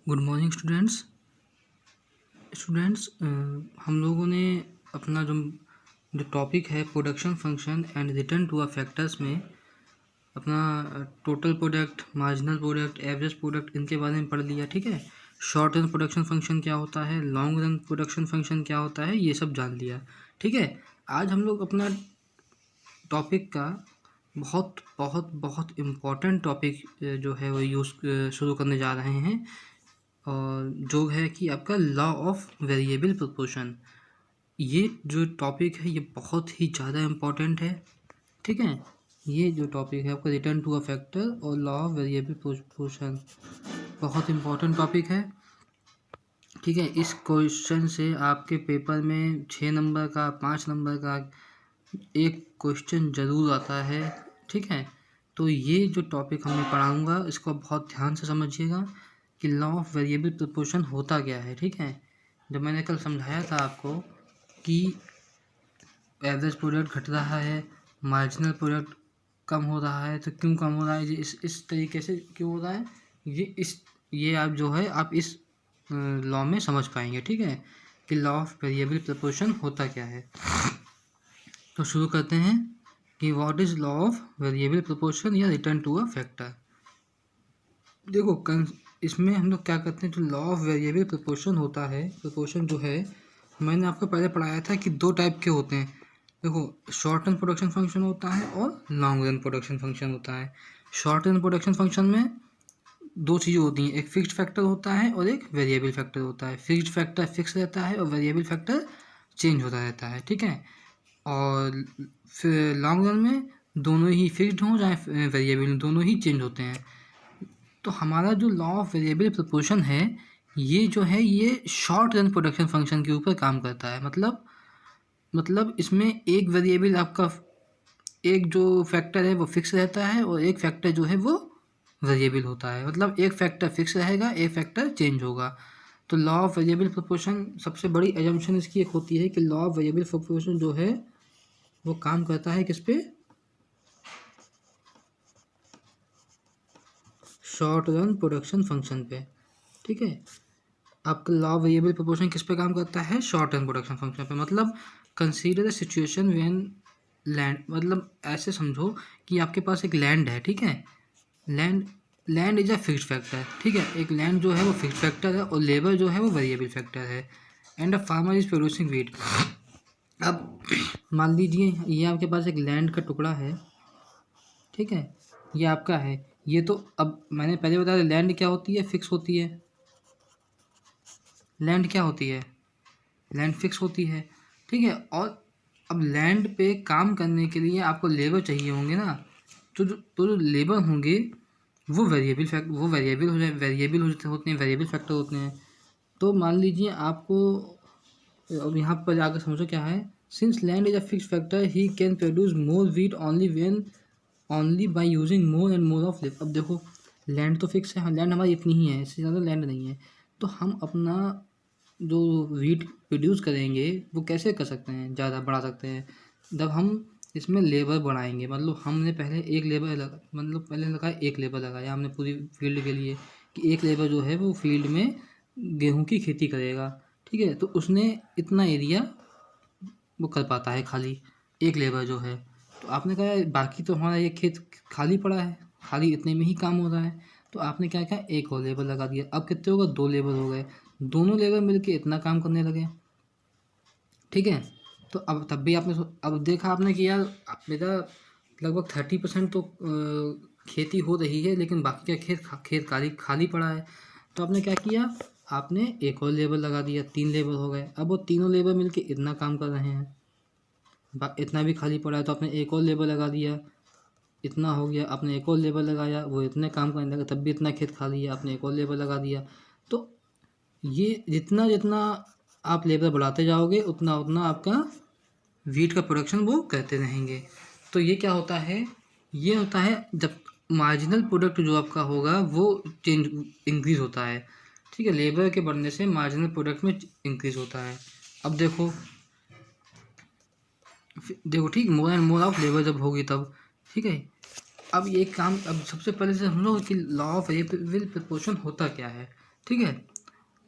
Good morning students. हम लोगों ने अपना जो टॉपिक है production function and return to a factors में अपना total product, marginal product, average product, इनके बारे में पढ़ लिया। ठीक है, शॉर्ट रन प्रोडक्शन फंक्शन क्या होता है, लॉन्ग रन प्रोडक्शन फंक्शन क्या होता है, ये सब जान लिया। ठीक है, आज हम लोग अपना टॉपिक का बहुत बहुत बहुत इम्पॉर्टेंट टॉपिक जो है वो यूज़ शुरू करने जा रहे हैं, और जो है कि आपका लॉ ऑफ वेरिएबल प्रोपोर्शन। ये जो टॉपिक है ये बहुत ही ज़्यादा इम्पॉर्टेंट है। ठीक है, ये जो टॉपिक है आपका रिटर्न टू अ फैक्टर और लॉ ऑफ वेरिएबल प्रोपोर्शन बहुत इम्पॉर्टेंट टॉपिक है। ठीक है, इस क्वेश्चन से आपके पेपर में 6 नंबर का, 5 नंबर का एक क्वेश्चन ज़रूर आता है। ठीक है, तो ये जो टॉपिक मैं पढ़ाऊँगा इसको बहुत ध्यान से समझिएगा कि लॉ ऑफ वेरिएबल प्रोपोर्शन होता क्या है। ठीक है, जब मैंने कल समझाया था आपको कि एवरेज प्रोडक्ट घट रहा है, मार्जिनल प्रोडक्ट कम हो रहा है, तो क्यों कम हो रहा है, ये इस तरीके से क्यों हो रहा है, ये आप जो है आप इस लॉ में समझ पाएंगे। ठीक है, कि लॉ ऑफ वेरिएबल प्रोपोर्शन होता क्या है। तो शुरू करते हैं कि what is law of variable proportion या रिटर्न टू अ फैक्टर। देखो, इसमें हम लोग क्या करते हैं, जो लॉ ऑफ वेरिएबल प्रोपोर्शन होता है, प्रोपोर्शन जो है मैंने आपको पहले पढ़ाया था कि दो टाइप के होते हैं। देखो, शॉर्ट रन प्रोडक्शन फंक्शन होता है और लॉन्ग रन प्रोडक्शन फंक्शन होता है। शॉर्ट रन प्रोडक्शन फंक्शन में दो चीज़ें होती हैं, एक फिक्स्ड फैक्टर होता है और एक वेरिएबल फैक्टर होता है। फिक्स्ड फैक्टर फिक्स रहता है और वेरिएबल फैक्टर चेंज होता रहता है। ठीक है, और फिर लॉन्ग रन में दोनों ही फिक्स्ड हों चाहे वेरिएबल, दोनों ही चेंज होते हैं। तो हमारा जो लॉ ऑफ वेरिएबल प्रोपोर्शन है ये जो है ये शॉर्ट रन प्रोडक्शन फंक्शन के ऊपर काम करता है। मतलब इसमें एक वेरिएबल आपका, एक जो फैक्टर है वो फिक्स रहता है और एक फैक्टर जो है वो वेरिएबल होता है। मतलब एक फैक्टर फिक्स रहेगा, एक फैक्टर चेंज होगा। तो लॉ ऑफ वेरिएबल प्रोपोर्शन, सबसे बड़ी एजम्पशन इसकी एक होती है कि लॉ ऑफ वेरिएबल प्रोपोर्शन जो है वो काम करता है किस पे, शॉर्ट रन प्रोडक्शन फंक्शन पे। ठीक है, आपका लॉ ऑफ वेरिएबल प्रोपोर्शन किस पे काम करता है, शॉर्ट रन प्रोडक्शन फंक्शन पे। मतलब consider the situation when land, मतलब ऐसे समझो कि आपके पास एक लैंड है। ठीक है, land is a fixed factor. ठीक है, एक लैंड जो है वो फिक्स्ड फैक्टर है और लेबर जो है वो वेरिएबल फैक्टर है। And a farmer is producing wheat. अब मान लीजिए ये आपके पास एक लैंड का टुकड़ा है। ठीक है, ये आपका है। ये तो अब मैंने पहले बताया लैंड क्या होती है, फिक्स होती है। लैंड क्या होती है, लैंड फिक्स होती है। ठीक है, और अब लैंड पे काम करने के लिए आपको लेबर चाहिए होंगे ना, तो जो लेबर होंगे वो वेरिएबल होते हैं, वेरिएबल फैक्टर होते हैं। तो मान लीजिए आपको, अब यहाँ पर आकर समझो क्या है, since land is a fix factor he can produce more wheat only by using more and more of labour. अब देखो, लैंड तो फिक्स है, हाँ लैंड हमारी इतनी ही है, इससे ज़्यादा लैंड नहीं है। तो हम अपना जो व्हीट प्रोड्यूस करेंगे वो कैसे कर सकते हैं, ज़्यादा बढ़ा सकते हैं, जब हम इसमें लेबर बढ़ाएंगे। मतलब हमने पहले एक लेबर लगा, मतलब पहले लगाया, एक लेबर लगाया हमने पूरी फील्ड के लिए कि एक लेबर जो है वो फील्ड में गेहूं की खेती करेगा। ठीक है, तो उसने इतना एरिया वो कर पाता है खाली, एक लेबर जो है। तो आपने कहा बाकी तो हमारा ये खेत खाली पड़ा है, खाली इतने में ही काम हो रहा है। तो आपने क्या किया, एक और लेबर लगा दिया। अब कितने हो गए, दो लेबर हो गए। दोनों लेबर मिलके इतना काम करने लगे। ठीक है, तो अब तब भी आपने अब देखा आपने कि यार मेरा लगभग 30% तो खेती हो रही है, लेकिन बाकी का खेत खाली खाली पड़ा है। तो आपने क्या किया, आपने एक और लेबर लगा दिया, 3 लेबर हो गए। अब वो तीनों लेबर मिलके इतना काम कर रहे हैं, इतना भी खाली पड़ा है तो आपने एक और लेबर लगा दिया, इतना हो गया। आपने एक और लेबर लगाया, वो इतने काम करने लगा, तब भी इतना खेत खाली है, आपने एक और लेबर लगा दिया। तो ये जितना जितना आप लेबर बढ़ाते जाओगे उतना उतना आपका व्हीट का प्रोडक्शन वो करते रहेंगे। तो ये क्या होता है, ये होता है जब मार्जिनल प्रोडक्ट जो आपका होगा वो इंक्रीज होता है। ठीक है, लेबर के बढ़ने से मार्जिनल प्रोडक्ट में इंक्रीज होता है। अब देखो ठीक, मोर एंड मोर ऑफ लेबर जब होगी तब। ठीक है, अब ये काम, अब सबसे पहले से हम लोग कि लॉ ऑफ वेरिएबल प्रोपोर्शन होता क्या है। ठीक है।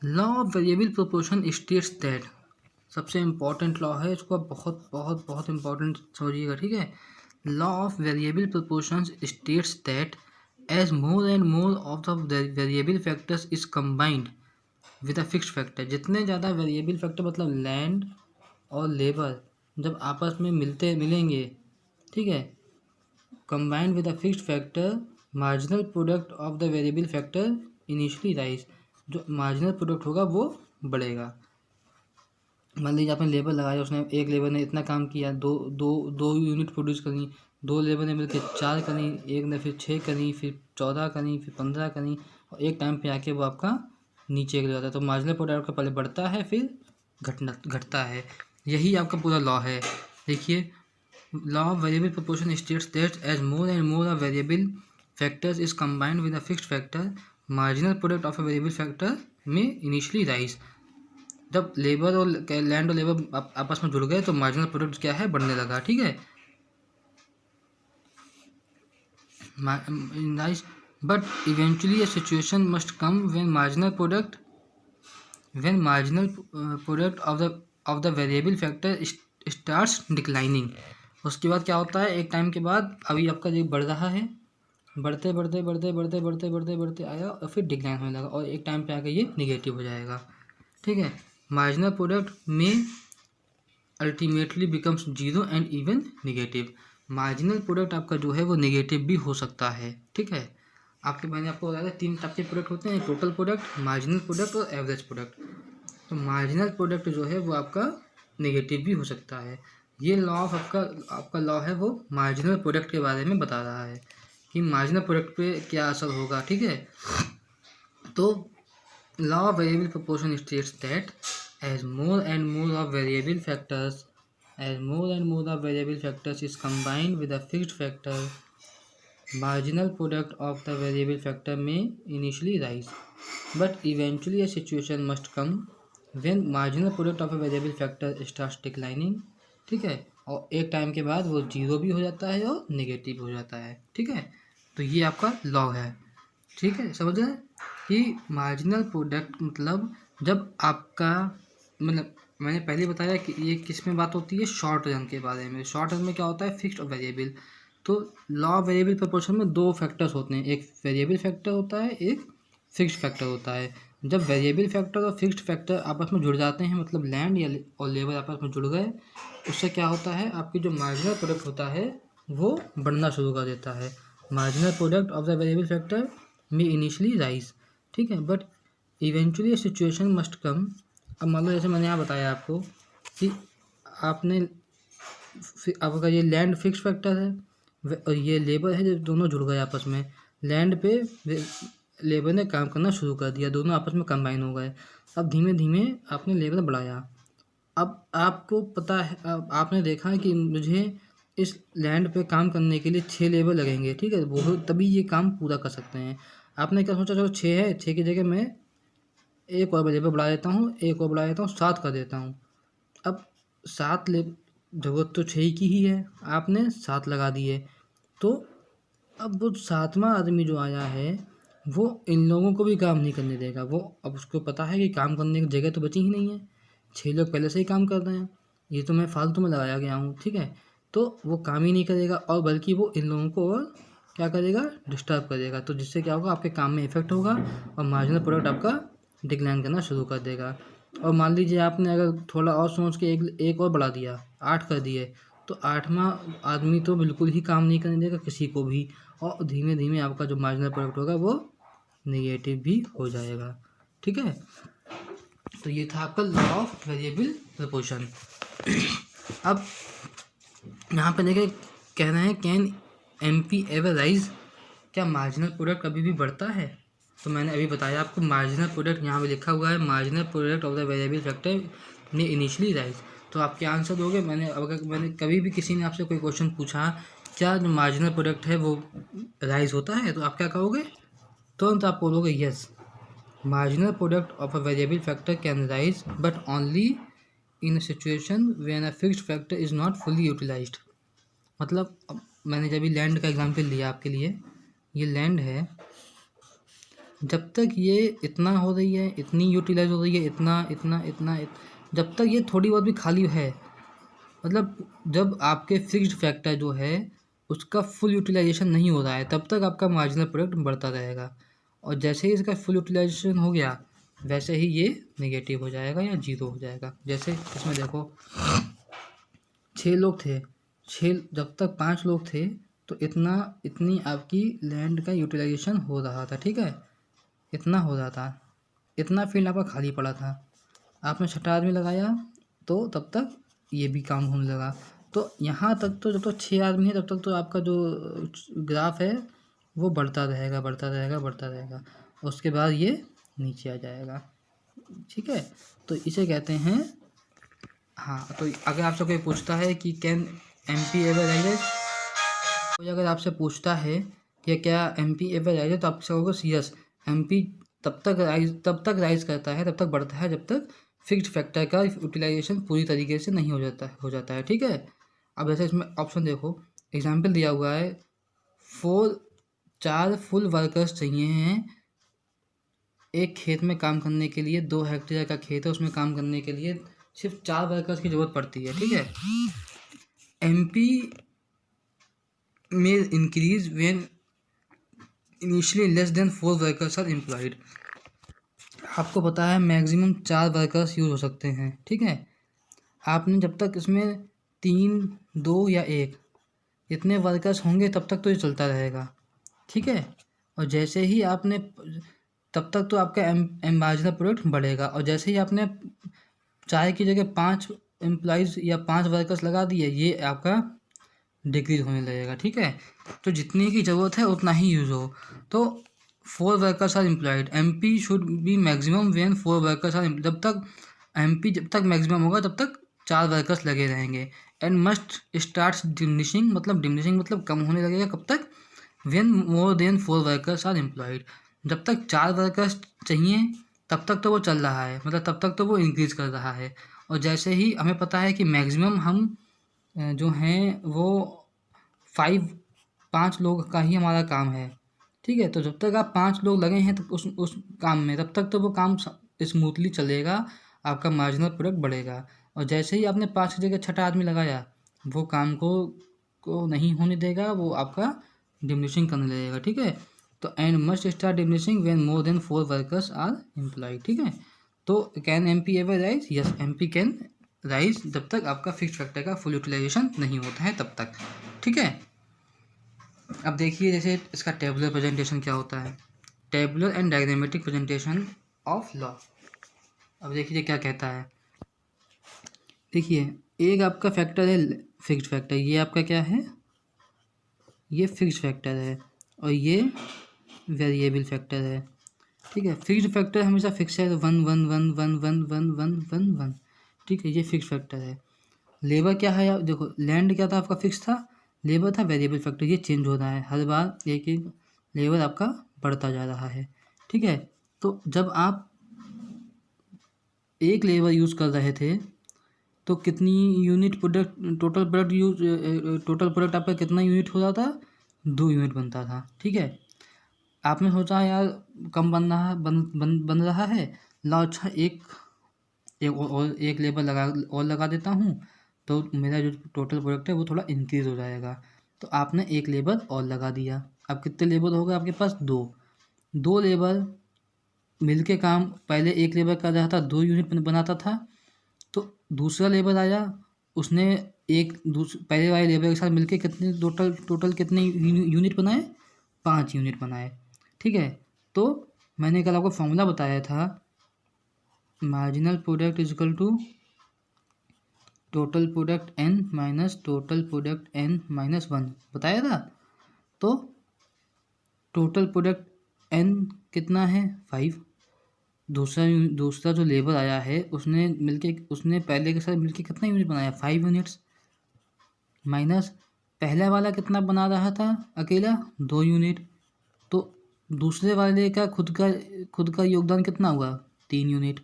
Law of variable proportion states that, सबसे इम्पॉर्टेंट लॉ है, इसको आप बहुत बहुत बहुत इम्पॉर्टेंट समझिएगा, ठीक है। Law of variable proportion states that as more and more of the variable factors is combined with a fixed factor, जितने ज़्यादा वेरिएबल फैक्टर मतलब लैंड और लेबर जब आपस में मिलेंगे, ठीक है, combined with a fixed factor, marginal product of the variable factor initially rise, जो मार्जिनल प्रोडक्ट होगा वो बढ़ेगा। मान लीजिए आपने लेबर लगाया, उसने एक लेबर ने इतना काम किया, दो दो दो यूनिट प्रोड्यूस करी, दो लेबर ने मिलकर 4 करी, एक ने फिर 6 करी, फिर 14 करी, फिर 15 करी, और एक टाइम पे आके वो आपका नीचे गिर जाता है। तो मार्जिनल प्रोडक्ट का पहले बढ़ता है फिर घटता है। यही आपका पूरा लॉ है। देखिए, law of variable proportion states that as more and more of variable factors is combined with a fixed factor, marginal product of a variable factor में इनिशियली राइज। जब लेबर और लैंड और लेबर आपस में जुड़ गए तो मार्जिनल प्रोडक्ट क्या है, बढ़ने लगा, ठीक है। Nice, but eventually a situation must come when marginal product of the variable factor starts declining. उसके बाद क्या होता है, एक टाइम के बाद अभी आपका जो बढ़ रहा है, बढ़ते बढ़ते बढ़ते बढ़ते बढ़ते बढ़ते बढ़ते आया और फिर डिक्लाइन होने लगा, और एक टाइम पे आके ये निगेटिव हो जाएगा, ठीक है। मार्जिनल प्रोडक्ट में ultimately becomes zero and even negative. Marginal product आपका जो है वो निगेटिव भी हो सकता है, ठीक है। मैंने आपको बताया था 3 टाइप के प्रोडक्ट होते हैं, टोटल प्रोडक्ट, मार्जिनल प्रोडक्ट और एवरेज प्रोडक्ट। तो मार्जिनल प्रोडक्ट जो है वो आपका निगेटिव भी हो सकता है। ये लॉ ऑफ आपका लॉ है वो मार्जिनल प्रोडक्ट के बारे में बता रहा है कि मार्जिनल प्रोडक्ट पे क्या असर होगा, ठीक है। तो law of variable proportion states that as more and more of variable factors is combined with a fixed factor, marginal product of the variable factor may initially rise, but eventually a situation must come when marginal product of a variable factor starts declining, ठीक है। और एक time के बाद वो zero भी हो जाता है और नेगेटिव हो जाता है, ठीक है। तो ये आपका लॉ है, ठीक है। समझ रहे हैं कि मार्जिनल प्रोडक्ट मतलब जब आपका, मतलब मैंने पहले बताया कि ये किस में बात होती है, शॉर्ट रन के बारे में। शॉर्ट रन में क्या होता है, फिक्स्ड और वेरिएबल। तो लॉ वेरिएबल प्रोपोर्शन में 2 फैक्टर्स होते हैं, एक वेरिएबल फैक्टर होता है, एक फिक्स्ड फैक्टर होता है। जब वेरिएबल फैक्टर और फिक्स्ड फैक्टर आपस में जुड़ जाते हैं, मतलब लैंड या और लेबर आपस में जुड़ गए, उससे क्या होता है, आपकी जो मार्जिनल प्रोडक्ट होता है वो बढ़ना शुरू कर देता है। Marginal product of the variable factor में इनिशियली राइज, ठीक है, but eventually situation must come. अब मान लो जैसे मैंने यहाँ बताया आपको कि आपका ये लैंड फिक्स फैक्टर है और ये लेबर है, जो दोनों जुड़ गए आपस में। लैंड पे लेबर ने काम करना शुरू कर दिया, दोनों आपस में कंबाइन हो गए। अब धीमे धीमे आपने लेबर बढ़ाया। अब आपको पता है, अब आपने देखा है कि मुझे इस लैंड पे काम करने के लिए 6 लेबर लगेंगे, ठीक है, वो तभी ये काम पूरा कर सकते हैं। आपने क्या सोचा, चलो 6 है, 6 की जगह मैं एक और लेबर बढ़ा देता हूँ, एक और बढ़ा देता हूँ, 7 कर देता हूँ। अब 7 ज़रूरत तो 6 की ही है, आपने 7 लगा दिए। तो अब वो 7वां आदमी जो आया है वो इन लोगों को भी काम नहीं करने देगा। वो अब उसको पता है कि काम करने की जगह तो बची ही नहीं है, 6 लोग पहले से ही काम कर रहे हैं, ये तो मैं फालतू में लगाया गया हूँ, ठीक है। तो वो काम ही नहीं करेगा और बल्कि वो इन लोगों को और क्या करेगा, डिस्टर्ब करेगा। तो जिससे क्या होगा, आपके काम में इफेक्ट होगा और मार्जिनल प्रोडक्ट आपका डिक्लाइन करना शुरू कर देगा। और मान लीजिए आपने अगर थोड़ा और सोच के एक और बढ़ा दिया, 8 कर दिए, तो 8वां आदमी तो बिल्कुल ही काम नहीं करने देगा किसी को भी, और धीमे धीमे आपका जो मार्जिनल प्रोडक्ट होगा वो नेगेटिव भी हो जाएगा, ठीक है। तो ये था आपका लॉ ऑफ वेरिएबल प्रोपोर्शन। अब यहाँ पे देखिए, कह रहे हैं कैन एमपी एवर राइज, क्या मार्जिनल प्रोडक्ट कभी भी बढ़ता है। तो मैंने अभी बताया आपको, मार्जिनल प्रोडक्ट यहाँ पे लिखा हुआ है, marginal product of the variable factor ने इनिशियली राइज। तो आप क्या आंसर दोगे, मैंने कभी भी किसी ने आपसे कोई क्वेश्चन पूछा क्या जो मार्जिनल प्रोडक्ट है वो राइज होता है, तो आप क्या कहोगे, तुरंत आप बोलोगे yes, marginal product of a variable factor can rise but only in situation when a fixed factor is not fully utilised. मतलब मैंने जब लैंड का एग्जांपल लिया आपके लिए, ये लैंड है, जब तक ये इतना हो रही है, इतनी यूटिलाइज हो रही है, इतना इतना इतना जब तक ये थोड़ी बहुत भी खाली है, मतलब जब आपके फिक्स्ड फैक्टर जो है उसका फुल यूटिलाइजेशन नहीं हो रहा है, तब तक आपका मार्जिनल प्रोडक्ट बढ़ता रहेगा। और जैसे ही इसका फुल यूटिलाइजेशन हो गया, वैसे ही ये नेगेटिव हो जाएगा या जीरो हो जाएगा। जैसे इसमें देखो 6 लोग थे, 6 जब तक 5 लोग थे तो इतनी आपकी लैंड का यूटिलाइजेशन हो रहा था, ठीक है, इतना हो रहा था, इतना फील्ड आपका खाली पड़ा था। आपने छठा आदमी लगाया तो तब तक ये भी काम होने लगा। तो यहाँ तक तो जब तक 6 आदमी है तब तक तो आपका जो ग्राफ है वो बढ़ता रहेगा, बढ़ता रहेगा, बढ़ता रहेगा। उसके बाद ये नीचे आ जाएगा, ठीक है। तो इसे कहते हैं, हाँ, तो अगर आपसे कोई पूछता है कि कैन एमपी एवर राइजेज, कोई अगर आपसे पूछता है कि क्या एमपी एवर राइजेज, तो आप कहोगे यस, एमपी तब तक राइज करता है, तब तक बढ़ता है जब तक फिक्स्ड फैक्टर का यूटिलाइजेशन पूरी तरीके से नहीं हो जाता है, ठीक है। अब जैसे इसमें ऑप्शन देखो, एग्जाम्पल दिया हुआ है 4 फुल वर्कर्स चाहिए हैं एक खेत में काम करने के लिए। 2 हेक्टेयर का खेत है, उसमें काम करने के लिए सिर्फ 4 वर्कर्स की ज़रूरत पड़ती है, ठीक है। एमपी में increase when initially less than 4 workers are employed. आपको पता है मैक्सिमम 4 वर्कर्स यूज़ हो सकते हैं, ठीक है। आपने जब तक इसमें 3, 2 या 1 इतने वर्कर्स होंगे तब तक तो ये चलता रहेगा, ठीक है। और जैसे ही आपने, तब तक तो आपका मार्जिनल प्रोडक्ट बढ़ेगा। और जैसे ही आपने 4 की जगह 5 एम्प्लॉयज़ या 5 वर्कर्स लगा दिए, ये आपका डिक्रीज होने लगेगा, ठीक है। तो जितनी की ज़रूरत है उतना ही यूज़ हो। तो 4 workers are employed, MP should be maximum when 4 workers are, जब तक मैक्सिमम होगा तब तक 4 वर्कर्स लगे रहेंगे। एंड मस्ट स्टार्ट डिमिनिशिंग, मतलब कम होने लगेगा कब तक, when more than 4 workers are employed. जब तक 4 वर्कर्स चाहिए तब तक तो वो चल रहा है, मतलब तब तक तो वो इंक्रीज़ कर रहा है। और जैसे ही हमें पता है कि मैक्सिमम हम जो हैं वो 5 लोग का ही हमारा काम है, ठीक है। तो जब तक आप 5 लोग लगे हैं तो उस काम में, तब तक तो वो काम स्मूथली चलेगा, आपका मार्जिनल प्रोडक्ट बढ़ेगा। और जैसे ही आपने 5 की जगह छठा आदमी लगाया, वो काम को नहीं होने देगा, वो आपका डिमिनिशिंग करने लगेगा, ठीक है। तो and must start diminishing when more than 4 workers are employed, ठीक है। तो can MP ever rise, yes MP can rise जब तक आपका फिक्स फैक्टर का फुल यूटिलाइजेशन नहीं होता है तब तक, ठीक है। अब देखिए जैसे इसका टेबुलर प्रेजेंटेशन क्या होता है, tabular and diagrammatic presentation of law. अब देखिए क्या कहता है, देखिए एक आपका फैक्टर है फिक्स्ड फैक्टर, ये आपका क्या है, ये फिक्स्ड फैक्टर है, और ये वेरिएबल फैक्टर है, ठीक है। फिक्स्ड फैक्टर हमेशा फिक्स है, 1 1 1 1 1 1 1 1 1, ठीक है, ये फिक्स्ड फैक्टर है। लेबर क्या है, देखो लैंड क्या था आपका, फिक्स था, लेबर था वेरिएबल फैक्टर, ये चेंज हो रहा है हर बार, एक एक लेबर आपका बढ़ता जा रहा है, ठीक है। तो जब आप एक लेबर यूज़ कर रहे थे तो कितनी यूनिट प्रोडक्ट, टोटल प्रोडक्ट आपका कितना यूनिट हो रहा था, 2 यूनिट बनता था, ठीक है। आपने सोचा यार कम बन रहा है, लाओ अच्छा एक लेबर लगा देता हूँ, तो मेरा जो टोटल प्रोडक्ट है वो थोड़ा इंक्रीज़ हो जाएगा। तो आपने एक लेबर और लगा दिया, अब कितने लेबर हो गए आपके पास, 2 लेबर मिलके काम, पहले एक लेबर कर रहा था 2 यूनिट बनाता था, तो दूसरा लेबर आया, उसने पहले वाले लेबर के साथ मिलके कितने टोटल कितने यूनिट बनाए, 5 यूनिट बनाए, ठीक है। तो मैंने कल आपको फॉर्मूला बताया था, marginal product is equal to total product n minus total product n minus 1 बताया था। तो टोटल प्रोडक्ट n कितना है, 5। दूसरा जो लेबर आया है उसने पहले के साथ मिलके कितना यूनिट बनाया, 5 यूनिट्स, माइनस पहला वाला कितना बना रहा था अकेला, 2 यूनिट। तो दूसरे वाले का खुद का योगदान कितना हुआ, 3 यूनिट।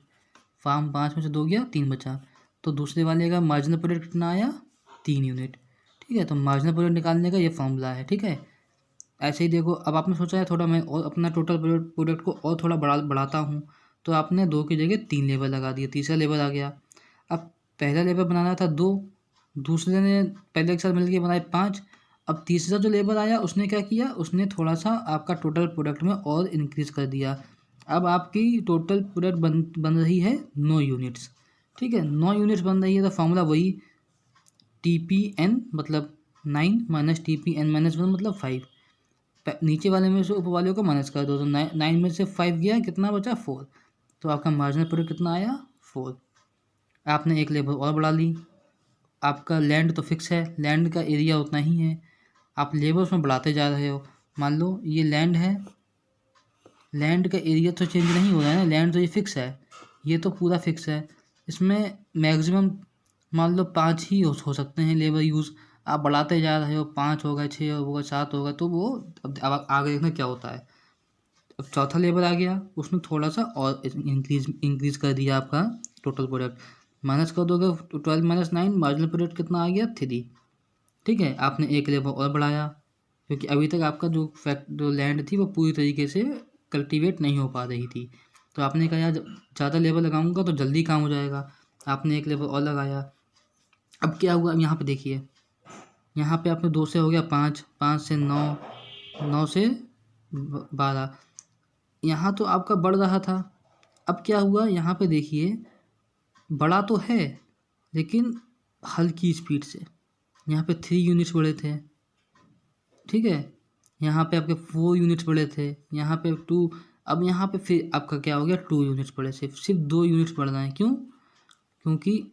फार्म 5 में से 2 गया, 3 बचा, तो दूसरे वाले का मार्जिनल प्रोडक्ट कितना आया, 3 यूनिट, ठीक है। तो मार्जिनल प्रोडक्ट निकालने का ये फॉर्मूला है, ठीक है। ऐसे ही देखो, अब आपने सोचा है थोड़ा मैं और अपना टोटल प्रोडक्ट को और थोड़ा बढ़ाता हूँ, तो आपने 2 की जगह 3 लेबल लगा दिए, तीसरा लेबल आ गया। अब पहला लेबल बनाना था 2, दूसरे ने पहले के साथ मिलके बनाए 5। अब तीसरा जो लेबल आया उसने क्या किया, उसने थोड़ा-सा आपका टोटल प्रोडक्ट में और इंक्रीज़ कर दिया। अब आपकी टोटल प्रोडक्ट बन रही है 9 यूनिट्स, ठीक है? 9 यूनिट्स बन रही है, तो फ़ॉर्मूला वही TPN मतलब 9 माइनस TPN माइनस 1 मतलब 5। नीचे वाले में से ऊपर वाले को माइनस कर दो, तो 9 में से 5 गया, कितना बचा 4। तो आपका मार्जिनल प्रोडक्ट कितना आया 4। आपने एक लेवल और बढ़ा ली। आपका लैंड तो फिक्स है, लैंड का एरिया उतना ही है, आप लेबर उसमें बढ़ाते जा रहे हो। मान लो ये लैंड है, लैंड का एरिया तो चेंज नहीं हो रहा है ना, लैंड तो ये फिक्स है, ये तो पूरा फिक्स है। इसमें मैक्सिमम मान लो 5 ही हो सकते हैं लेबर यूज़, आप बढ़ाते जा रहे हो, 5 हो गए, 6 हो गए, 7 हो गए, तो वो अब आगे देखना क्या होता है। अब चौथा लेबर आ गया, उसने थोड़ा सा और इंक्रीज कर दिया आपका टोटल प्रोडक्ट। माइनस कर दोगे, 12 माइनस 9, मार्जिनल प्रोडक्ट कितना आ गया 3। ठीक है, आपने एक लेबर और बढ़ाया, क्योंकि अभी तक आपका जो लैंड थी वो पूरी तरीके से कल्टीवेट नहीं हो पा रही थी। तो आपने कहा यार ज़्यादा लेबर लगाऊंगा तो जल्दी काम हो जाएगा, आपने एक लेबर और लगाया। अब क्या हुआ, अब यहाँ पे देखिए, यहाँ पे आपने 2 से हो गया 5, 5 से 9, 9 से 12, यहाँ तो आपका बढ़ रहा था। अब क्या हुआ, यहाँ पे देखिए, बढ़ा तो है लेकिन हल्की स्पीड से। यहाँ पे 3 यूनिट्स बढ़े थे, ठीक है, यहाँ पे आपके 4 यूनिट्स बढ़े थे, यहाँ पे 2। अब यहाँ पे फिर आपका क्या हो गया, 2 यूनिट्स बढ़े, सिर्फ 2 यूनिट्स बढ़ रहे हैं। क्यों? क्योंकि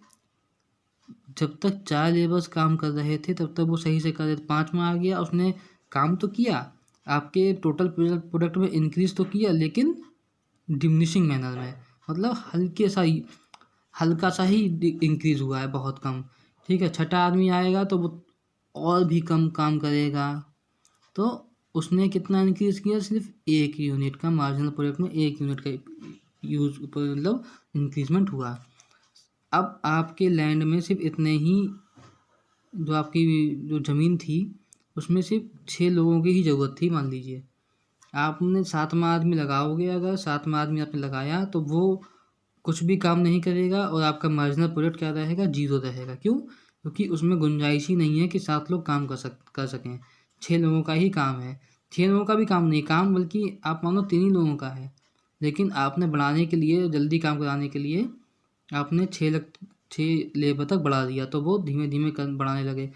जब तक 4 लेबर्स काम कर रहे थे तब तक वो सही से कर रहे थे, 5 में आ गया, उसने काम तो किया, आपके टोटल प्रोडक्ट में इंक्रीज तो किया, लेकिन डिमिनिशिंग मैनर में, मतलब हल्का सा ही इंक्रीज हुआ है, बहुत कम। ठीक है, छठा आदमी आएगा तो वो और भी कम काम करेगा, तो उसने कितना इंक्रीज किया, सिर्फ 1 यूनिट का, मार्जिनल प्रोडक्ट में 1 यूनिट का यूज मतलब इंक्रीजमेंट हुआ। अब आपके लैंड में सिर्फ इतने ही, जो आपकी जो ज़मीन थी उसमें सिर्फ 6 लोगों की ही ज़रूरत थी, मान लीजिए। आपने 7वां आदमी लगाओगे, अगर 7वां आदमी आपने लगाया तो वो कुछ भी काम नहीं करेगा और आपका मार्जिनल प्रोडक्ट क्या रहेगा, 0 रहेगा। क्यों? क्योंकि उसमें गुंजाइश ही नहीं है कि 7 लोग काम कर सकें। 6 लोगों का ही काम है, 6 लोगों का भी काम नहीं, काम बल्कि आप मानो 3 ही लोगों का है, लेकिन आपने बढ़ाने के लिए, जल्दी काम कराने के लिए आपने 6 लेबर तक बढ़ा दिया, तो वो धीमे धीमे बढ़ाने लगे।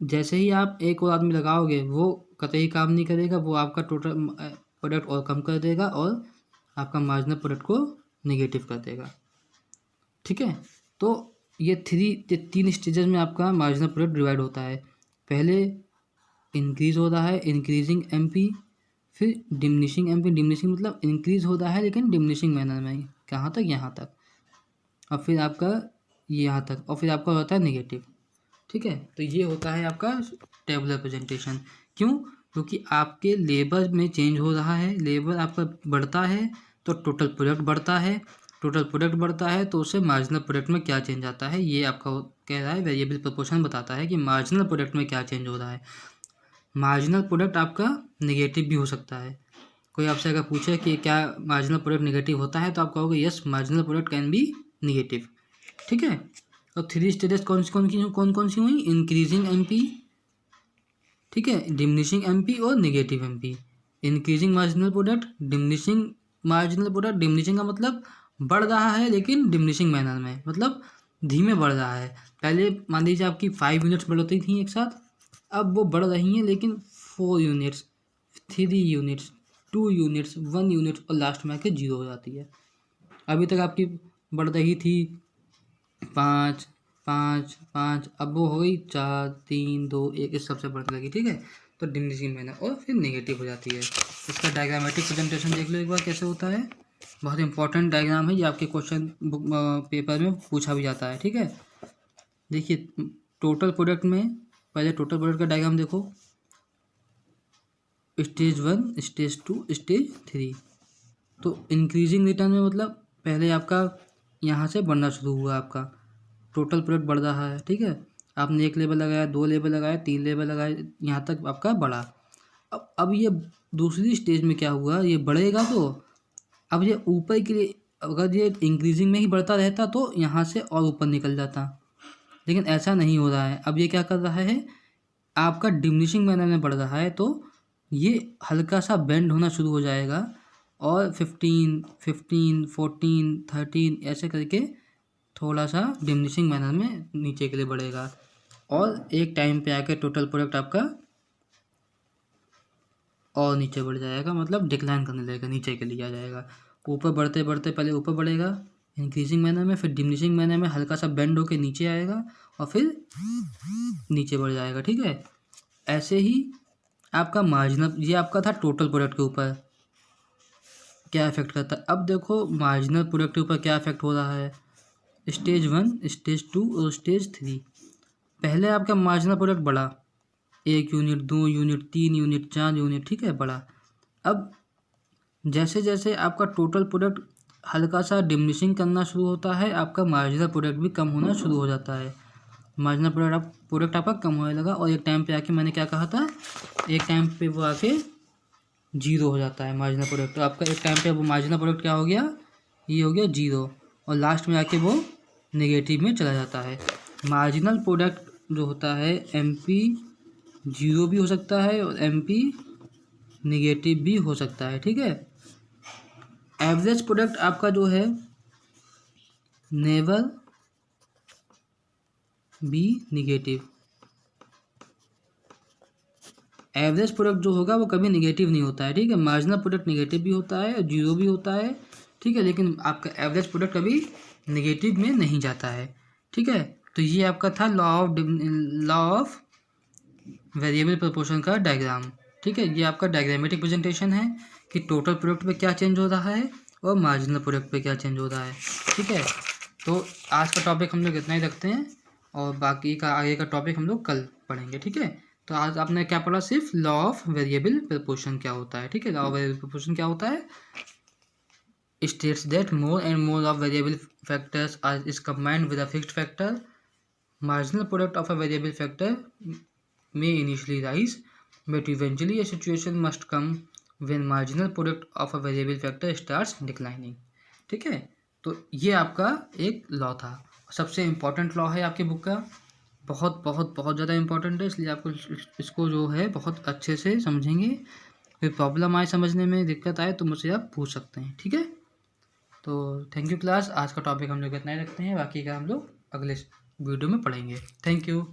जैसे ही आप एक और आदमी लगाओगे वो कतई काम नहीं करेगा, वो आपका टोटल प्रोडक्ट और कम कर देगा और आपका मार्जिनल प्रोडक्ट को नेगेटिव कर देगा। ठीक है, तो ये 3 स्टेजेस में आपका मार्जिनल प्रोडक्ट डिवाइड होता है। पहले इंक्रीज हो रहा है, इंक्रीजिंग एमपी, फिर डिमिनिशिंग एमपी, डिमिनिशिंग मतलब इंक्रीज हो रहा है लेकिन डिमिनिशिंग मैनर में, कहाँ तक, यहाँ तक, और फिर आपका यहाँ तक, और फिर आपका होता है नेगेटिव। ठीक है, तो ये होता है आपका टेबुलर प्रेजेंटेशन। क्यों? क्योंकि आपके लेबर में चेंज हो रहा है, लेबर आपका बढ़ता है तो टोटल प्रोडक्ट बढ़ता है, टोटल प्रोडक्ट बढ़ता है तो उससे मार्जिनल प्रोडक्ट में क्या चेंज आता है, ये आपका कह रहा है, वेरिएबल प्रोपोर्शन बताता है कि मार्जिनल प्रोडक्ट में क्या चेंज हो रहा है। मार्जिनल प्रोडक्ट आपका नेगेटिव भी हो सकता है। कोई आपसे अगर पूछे कि क्या मार्जिनल प्रोडक्ट नेगेटिव होता है, तो आप कहोगे yes, marginal product can be negative. ठीक है, और 3 स्टेजेस कौन कौन सी हुई, इंक्रीजिंग एमपी, ठीक है, डिमिनिशिंग एमपी और negative MP. Increasing marginal product, diminishing marginal product, diminishing का मतलब बढ़ रहा है लेकिन डिमिनिशिंग मैनर में, मतलब धीमे बढ़ रहा है। पहले मान लीजिए आपकी 5 यूनिट्स बढ़ती थी एक साथ, अब वो बढ़ रही हैं लेकिन 4 यूनिट्स, 3 यूनिट्स, 2 यूनिट्स, 1 यूनिट, और लास्ट में आके 0 हो जाती है। अभी तक आपकी बढ़ रही थी 5, 5, 5, अब वो हो गई 4, 3, 2, 1, इस सबसे बढ़ने लगी। ठीक है, तो डिमिनिशिंग मैनर और फिर नेगेटिव हो जाती है। इसका डायग्रामेटिक प्रेजेंटेशन देख लो एक बार कैसे होता है, बहुत इंपॉर्टेंट डायग्राम है ये, आपके क्वेश्चन बुक पेपर में पूछा भी जाता है। ठीक है, देखिए टोटल प्रोडक्ट में पहले टोटल प्रोडक्ट का डायग्राम देखो, स्टेज 1, स्टेज 2, स्टेज 3। तो इंक्रीजिंग रिटर्न में मतलब पहले आपका यहाँ से बढ़ना शुरू हुआ, आपका टोटल प्रोडक्ट बढ़ रहा है। ठीक है, आपने 1 लेवल लगाया, 2 लेवल लगाया, 3 लेवल लगाया, यहाँ तक आपका बढ़ा। अब ये दूसरी स्टेज में क्या हुआ, ये बढ़ेगा तो अब ये ऊपर के लिए, अगर ये इंक्रीजिंग में ही बढ़ता रहता तो यहाँ से और ऊपर निकल जाता, लेकिन ऐसा नहीं हो रहा है। अब ये क्या कर रहा है, आपका डिमिनिशिंग मैनर में बढ़ रहा है, तो ये हल्का सा बेंड होना शुरू हो जाएगा और 15, 15, 14, 13 ऐसे करके थोड़ा सा डिमिनिशिंग मैनर में नीचे के लिए बढ़ेगा और एक टाइम पे आके टोटल प्रोडक्ट आपका और नीचे बढ़ जाएगा, मतलब डिक्लाइन करने लगेगा, नीचे के लिए आ जाएगा। ऊपर बढ़ते बढ़ते पहले ऊपर बढ़ेगा इंक्रीजिंग मैनर में, फिर डिमिनिशिंग मैनर में हल्का सा बेंड होके नीचे आएगा और फिर नीचे बढ़ जाएगा। ठीक है, ऐसे ही आपका मार्जिनल, ये आपका था टोटल प्रोडक्ट के ऊपर क्या इफेक्ट करता है। अब देखो मार्जिनल प्रोडक्ट के ऊपर क्या इफेक्ट हो रहा है, स्टेज 1, स्टेज 2 और स्टेज 3। पहले आपका मार्जिनल प्रोडक्ट बढ़ा, 1 यूनिट, 2 यूनिट, 3 यूनिट, 4 यूनिट, ठीक है, बढ़ा। अब जैसे जैसे आपका टोटल प्रोडक्ट हल्का सा डिमिनिशिंग करना शुरू होता है, आपका मार्जिनल प्रोडक्ट भी कम होना शुरू हो जाता है। मार्जिनल प्रोडक्ट आपका कम होने लगा और एक टाइम पे आके, मैंने क्या कहा था, एक टाइम पे वो आके 0 हो जाता है मार्जिनल प्रोडक्ट। तो आपका एक टाइम पे वो मार्जिनल प्रोडक्ट क्या हो गया, ये हो गया 0 और लास्ट में आके वो नेगेटिव में चला जाता है। मार्जिनल प्रोडक्ट जो होता है MP 0 भी हो सकता है और MP नेगेटिव भी हो सकता है। ठीक है, एवरेज प्रोडक्ट आपका जो है never be negative, average product जो होगा वो कभी नेगेटिव नहीं होता है। ठीक है, मार्जिनल प्रोडक्ट नेगेटिव भी होता है और 0 भी होता है। ठीक है, लेकिन आपका एवरेज प्रोडक्ट कभी नेगेटिव में नहीं जाता है। ठीक है, तो ये आपका था लॉ ऑफ वेरिएबल प्रोपोर्शन का डायग्राम। ठीक है, ये आपका डायग्रामेटिक प्रेजेंटेशन है कि टोटल प्रोडक्ट पे क्या चेंज हो रहा है और मार्जिनल प्रोडक्ट पे क्या चेंज हो रहा है। ठीक है, तो आज का टॉपिक हम लोग इतना ही रखते हैं और बाकी का आगे का टॉपिक हम लोग कल पढ़ेंगे। ठीक है, तो आज आपने क्या पढ़ा, सिर्फ लॉ ऑफ वेरिएबल प्रोपोर्शन क्या होता है। ठीक है, लॉ ऑफ वेरिएबल प्रोपोर्शन क्या होता है, states that more and more of variable factors is combined with a fixed factor. Marginal product of a variable factor may initially rise, but eventually a situation must come when marginal product of a variable factor starts declining. ठीक है, तो ये आपका एक law था, सबसे important law है आपके बुक का, बहुत बहुत बहुत ज़्यादा इम्पोर्टेंट है, इसलिए आपको इसको जो है बहुत अच्छे से समझेंगे। कोई प्रॉब्लम आए, समझने में दिक्कत आए तो मुझसे आप पूछ सकते हैं। ठीक है, तो थैंक यू क्लास, आज का टॉपिक हम लोग इतना ही रखते हैं, बाकी का हम लोग अगले वीडियो में पढ़ेंगे। Thank you.